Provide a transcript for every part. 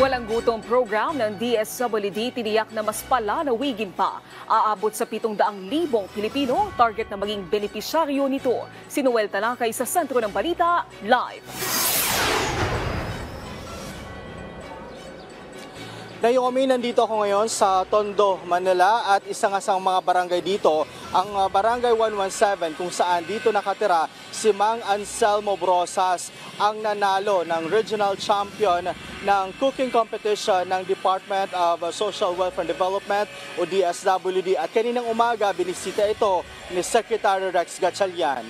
Walang gutom program ng DSWD tiniyak na mas palalawigin pa. Aabot sa 700,000 Pilipino, target na maging benepisyaryo nito. Si Noel Talakay sa sentro ng balita, live. Naomi, nandito ako ngayon sa Tondo, Manila at isa nga sa mga barangay dito, ang Barangay 117 kung saan dito nakatira si Mang Anselmo Brosas, ang nanalo ng regional champion ng cooking competition ng Department of Social Welfare and Development o DSWD at kaninang umaga binisita ito ni Secretary Rex Gatchalian.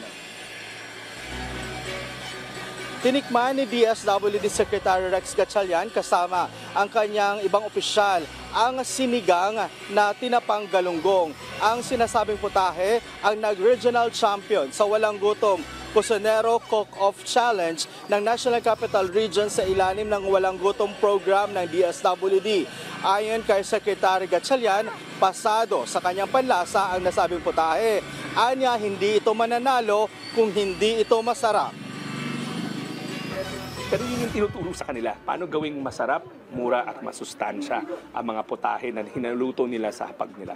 Tinikman ni DSWD Secretary Rex Gatchalian kasama ang kanyang ibang opisyal ang sinigang na tinapang galunggong. Ang sinasabing putahe ang nag-regional champion sa walang gutom Kusinero Cook-Off Challenge ng National Capital Region sa ilalim ng walang gutom program ng DSWD. Ayon kay Secretary Gatchalian, pasado sa kanyang panlasa ang nasabing putahe. Anya, hindi ito mananalo kung hindi ito masarap. Pero yun yung tinuturo sa kanila, paano gawing masarap, mura at masustansya ang mga putahe na hinaluto nila sa hapag nila.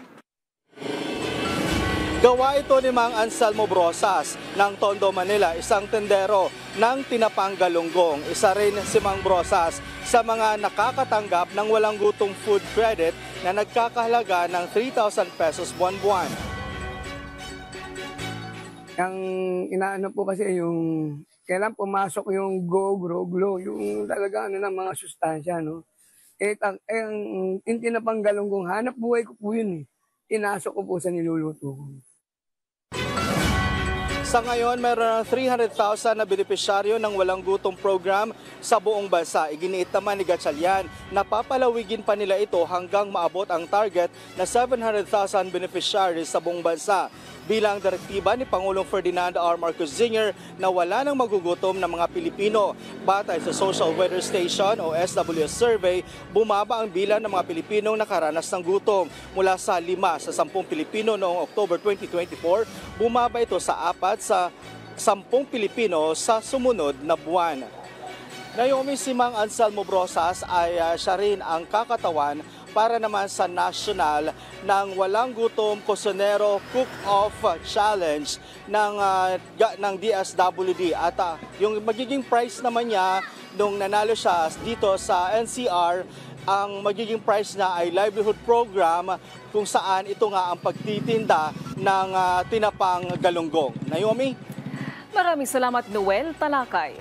Gawa ito ni Mang Anselmo Brosas ng Tondo, Manila, isang tendero ng tinapang galunggong. Isa rin si Mang Brosas sa mga nakakatanggap ng walang gutong food credit na nagkakahalaga ng 3,000 pesos buwan-buwan. Ang inaano po kasi yung kailan pumasok yung go, grow, glow, yung talaga ng mga sustansya, no? Yung tinapang galunggong, hanap buhay ko po yun eh. Inasok ko po sa niluluto ko. Sa ngayon, mayroon ng 300,000 na benepisyaryo ng walang gutom program sa buong bansa. Iginiit naman ni Gatchalian na papalawigin pa nila ito hanggang maabot ang target na 700,000 beneficiaries sa buong bansa. Bilang direktiba ni Pangulong Ferdinand R. Marcos Jr. na wala nang magugutom ng mga Pilipino. Batay sa Social Weather Station o SWS survey, bumaba ang bilang ng mga Pilipinong nakaranas ng gutom. Mula sa 5 sa 10 Pilipino noong October 2024, bumaba ito sa 4 sa 10 Pilipino sa sumunod na buwan. Naomi, si Mang Anselmo Brosas ay siya rin ang kakatawan para naman sa national ng walang gutom Kusinero Cook-Off Challenge ng DSWD. At yung magiging prize naman niya nung nanalo siya dito sa NCR, ang magiging prize na ay livelihood program kung saan ito nga ang pagtitinda ng tinapang galunggong. Naomi? Maraming salamat, Noel Talakay.